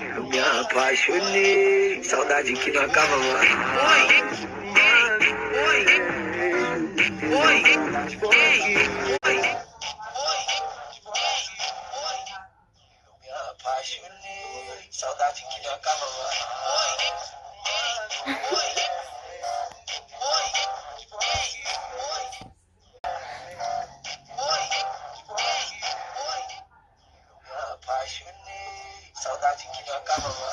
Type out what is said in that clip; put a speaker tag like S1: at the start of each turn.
S1: Eu me apaixonei, saudade que não acaba mais. Eu me apaixonei, saudade que não acaba mais. Apaixonei, saudade que não acaba mais.